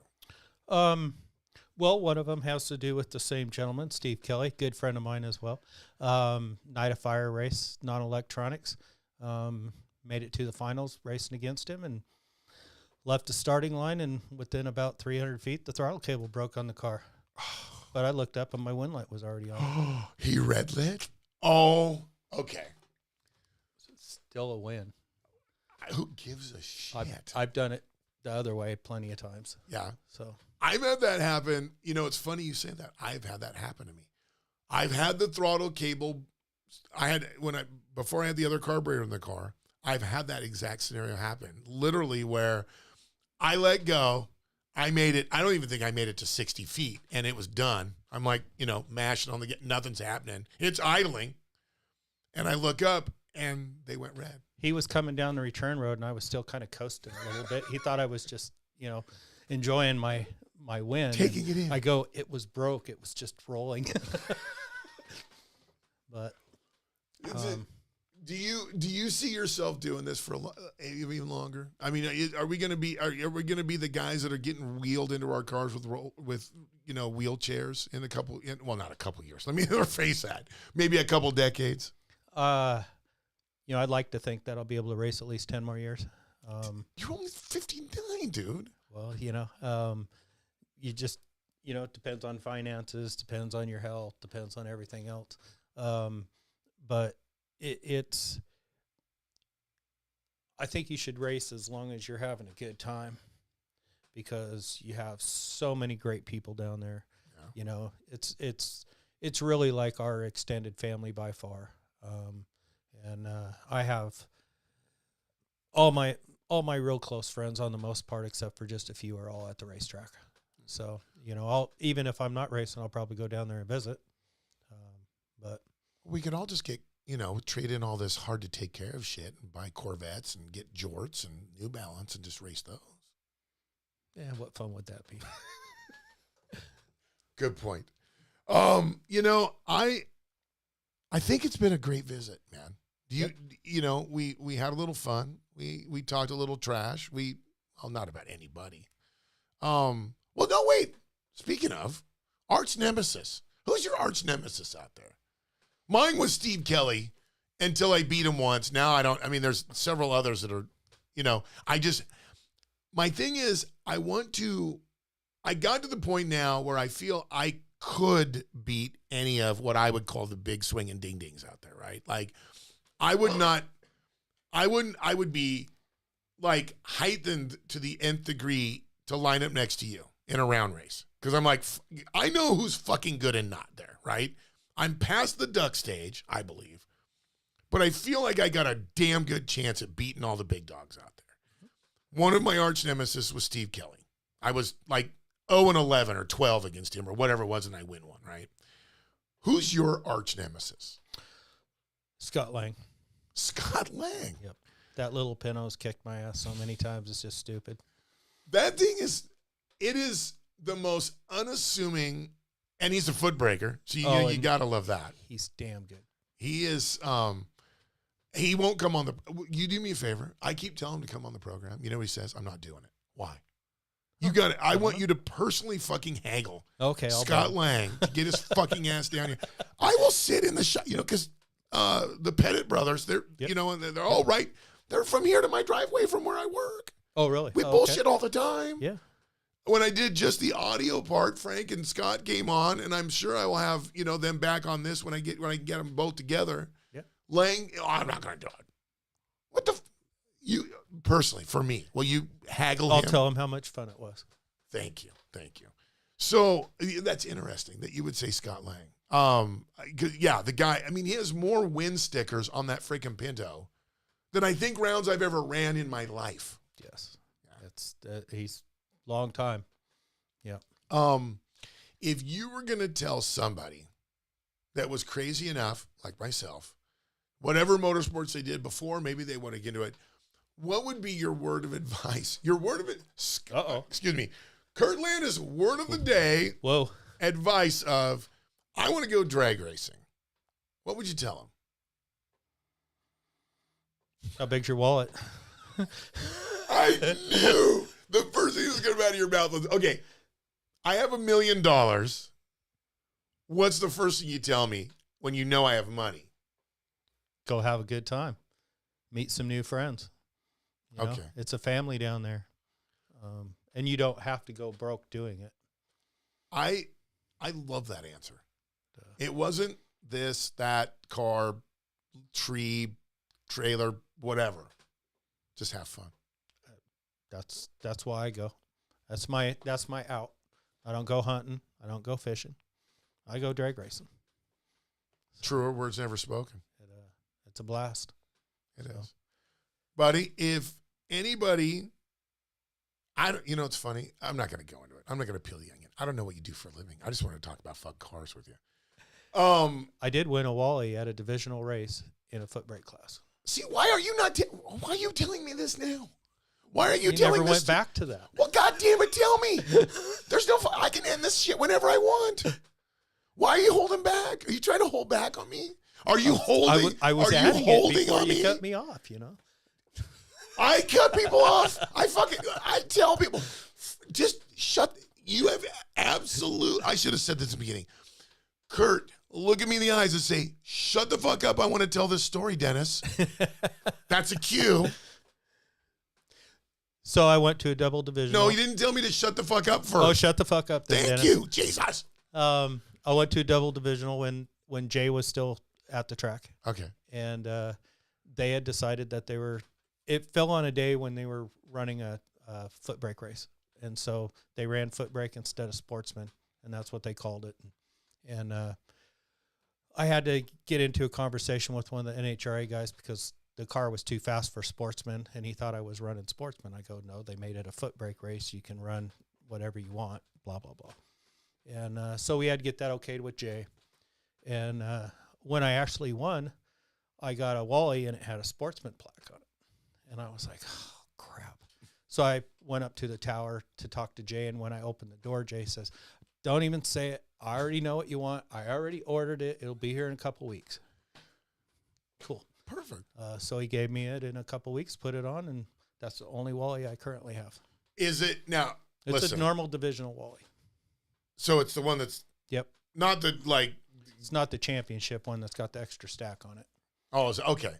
Well, one of them has to do with the same gentleman, Steve Kelly, good friend of mine as well. Night of Fire race, non-electronics. Made it to the finals, racing against him, and left the starting line, and within about 300 feet, the throttle cable broke on the car. But I looked up, and my wind light was already on. He red lit? Oh, okay. Still a win. Who gives a shit? I've done it the other way plenty of times. Yeah. So I've had that happen. You know, it's funny you say that. I've had that happen to me. I've had the throttle cable. Before I had the other carburetor in the car, I've had that exact scenario happen. Literally where I let go. I made it. I don't even think I made it to 60 feet, and it was done. I'm like, mashing on nothing's happening. It's idling. And I look up, and they went red. He was coming down the return road, and I was still kind of coasting a little bit. He thought I was just, enjoying my win. Taking it in. I go, it was broke. It was just rolling. But do you see yourself doing this for even longer? I mean, are we going to be the guys that are getting wheeled into our cars with wheelchairs in not a couple years. Let me face that. Maybe a couple decades. I'd like to think that I'll be able to race at least 10 more years. You're only 59, dude. Well, you just, it depends on finances, depends on your health, depends on everything else. But I think you should race as long as you're having a good time, because you have so many great people down there. Yeah. It's really like our extended family by far. And I have all my real close friends on the most part, except for just a few, are all at the racetrack. So, even if I'm not racing, I'll probably go down there and visit. But we could all just get trade in all this hard to take care of shit and buy Corvettes and get jorts and New Balance and just race those. Yeah, what fun would that be? Good point. I think it's been a great visit, man. We had a little fun. We talked a little trash. Not about anybody. Well, no, wait. Speaking of arch nemesis, who's your arch nemesis out there? Mine was Steve Kelly until I beat him once. Now I don't. I mean, there's several others that are, my thing is I got to the point now where I feel I could beat any of what I would call the big swinging ding-dings out there, right? Like, I would be like heightened to the nth degree to line up next to you in a round race. Because I'm like, I know who's fucking good and not there, right? I'm past the duck stage, I believe. But I feel like I got a damn good chance at beating all the big dogs out there. One of my arch nemesis was Steve Kelly. I was like 0-11 or 12 against him or whatever it was, and I win one, right? Who's your arch nemesis? Scott Lang. Scott Lang. Yep. That little Pinot's kicked my ass so many times, it's just stupid. That thing it is the most unassuming, and he's a foot breaker, so you gotta love that. He's damn good. He is, he won't come on you do me a favor. I keep telling him to come on the program. You know what he says? I'm not doing it. Why? You got it. I want you to personally fucking haggle. Okay, Scott Lang to get his fucking ass down here. I will sit in the shot, because the Pettit brothers, they're, and they're all right. They're from here to my driveway from where I work. Oh, really? We bullshit all the time. Yeah. When I did just the audio part, Frank and Scott came on, and I'm sure I will have, them back on this when I can get them both together. Yeah. Lang, I'm not going to do it. What the you personally, for me, will you haggle him? I'll tell him how much fun it was. Thank you. So that's interesting that you would say Scott Lang. The guy, he has more win stickers on that freaking Pinto than I think rounds I've ever ran in my life. Yes. That's he's long time. Yeah. If you were going to tell somebody that was crazy enough, like myself, whatever motorsports they did before, maybe they want to get into it, what would be your word of advice? Your word of it. Excuse me. Curt Landis, word of the day. Whoa. Advice of, I want to go drag racing. What would you tell him? How big's your wallet? I knew the first thing that was going to come out of your mouth was, okay, I have $1 million. What's the first thing you tell me when you know I have money? Go have a good time. Meet some new friends. Okay. It's a family down there. And you don't have to go broke doing it. I love that answer. It wasn't this, that, car, tree, trailer, whatever. Just have fun. That's why I go. That's my out. I don't go hunting. I don't go fishing. I go drag racing. Truer words never spoken. It's a blast. It is. Buddy, if anybody, it's funny. I'm not going to go into it. I'm not going to peel the onion. I don't know what you do for a living. I just want to talk about fuck cars with you. I did win a Wally at a divisional race in a foot brake class. See, why are you telling me this now? Why are you telling me? Never went back to that. Well, God damn it, tell me. There's no, I can end this shit whenever I want. Why are you holding back? Are you trying to hold back on me? Are you holding? I was adding it before you cut me off. I cut people off. I tell people, just shut. You have absolute. I should have said this at the beginning. Curt, look at me in the eyes and say, "Shut the fuck up. I want to tell this story, Dennis." That's a cue. So I went to a double divisional. No, you didn't tell me to shut the fuck up first. Oh, shut the fuck up then, Thank Dennis. you, Jesus. I went to a double divisional when Jay was still at the track. Okay. And they had decided that it fell on a day when they were running a foot brake race. And so they ran foot brake instead of sportsman, and that's what they called it. And I had to get into a conversation with one of the NHRA guys because the car was too fast for sportsman, and he thought I was running sportsman. I go, no, they made it a foot brake race. You can run whatever you want, blah, blah, blah. And so we had to get that okayed with Jay. And when I actually won, I got a Wally and it had a Sportsman plaque on it. And I was like, oh, crap. So I went up to the tower to talk to Jay. And when I opened the door, Jay says, don't even say it. I already know what you want. I already ordered it. It'll be here in a couple weeks. Cool. Perfect. So he gave me it in a couple weeks, put it on, and that's the only Wally I currently have. Is it now? It's listen, a normal divisional Wally. So it's the one that's not the like. It's not the championship one that's got the extra stack on it. Oh, okay.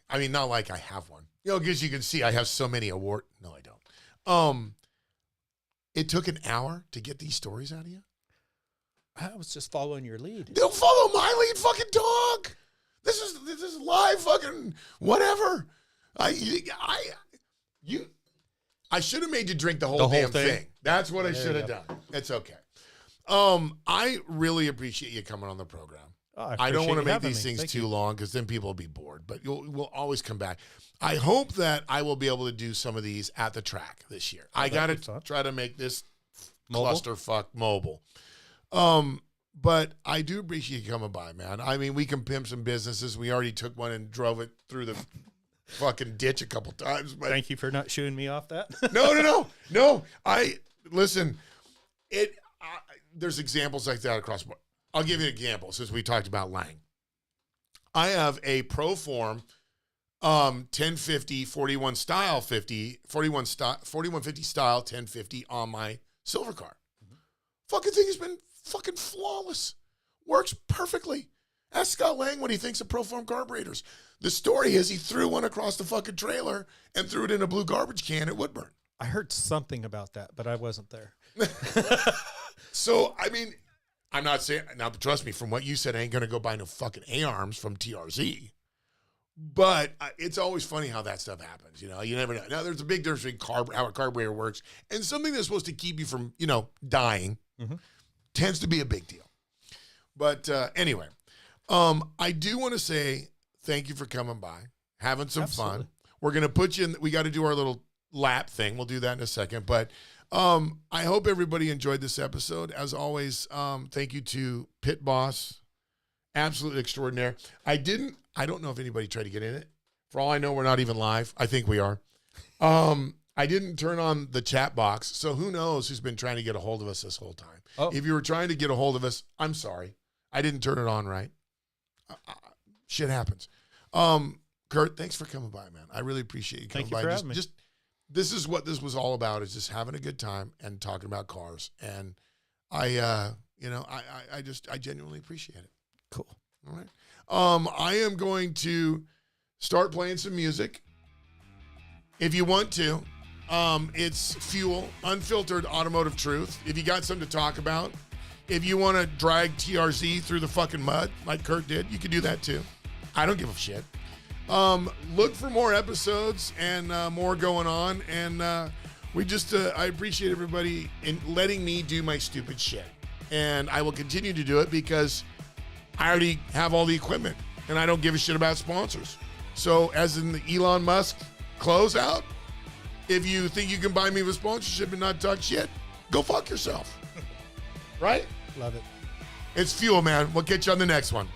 I mean, not like I have one. Because you can see I have so many award. No, I don't. It took an hour to get these stories out of you. I was just following your lead. They'll follow my lead, fucking dog. This is live, fucking whatever. I should have made you drink the whole damn thing. That's what I should have done. It's okay. I really appreciate you coming on the program. Oh, I don't want to make these things too long because then people will be bored. But we'll always come back. I hope that I will be able to do some of these at the track this year. I got to try to make this clusterfuck mobile. But I do appreciate you coming by, man. I mean, we can pimp some businesses. We already took one and drove it through the fucking ditch a couple times. But thank you for not shooing me off that. No. Listen. There's examples like that across the board. I'll give you an example since we talked about Lang. I have a Proform 1050 41 style 4150 style 1050 on my silver car. Fucking thing has been fucking flawless. Works perfectly. Ask Scott Lang what he thinks of Proform carburetors. The story is he threw one across the fucking trailer and threw it in a blue garbage can at Woodburn. I heard something about that, but I wasn't there. So, I mean, I'm not saying, now trust me, from what you said, I ain't going to go buy no fucking A-arms from TRZ. But it's always funny how that stuff happens. You know, you never know. Now, there's a big difference between how a carburetor works and something that's supposed to keep you from, dying tends to be a big deal. But anyway, I do want to say thank you for coming by, having some fun. We're going to put you in, we got to do our little lap thing. We'll do that in a second. But I hope everybody enjoyed this episode. As always, thank you to Pit Boss. Absolutely extraordinary. I don't know if anybody tried to get in it. For all I know, we're not even live. I think we are. I didn't turn on the chat box, so who knows who's been trying to get a hold of us this whole time. Oh. If you were trying to get a hold of us, I'm sorry. I didn't turn it on right. Shit happens. Curt, thanks for coming by, man. I really appreciate you coming by. Thank you for having me. This is what this was all about, is just having a good time and talking about cars. And I genuinely appreciate it. Cool. All right. I am going to start playing some music. If you want to, it's Fuel, Unfiltered Automotive Truth. If you got something to talk about, if you want to drag TRZ through the fucking mud like Curt did, you can do that too. I don't give a shit. Look for more episodes and more going on. And I appreciate everybody in letting me do my stupid shit. And I will continue to do it because I already have all the equipment and I don't give a shit about sponsors. So as in the Elon Musk closeout, if you think you can buy me with sponsorship and not talk shit, go fuck yourself. Right? Love it. It's Fuel, man. We'll catch you on the next one.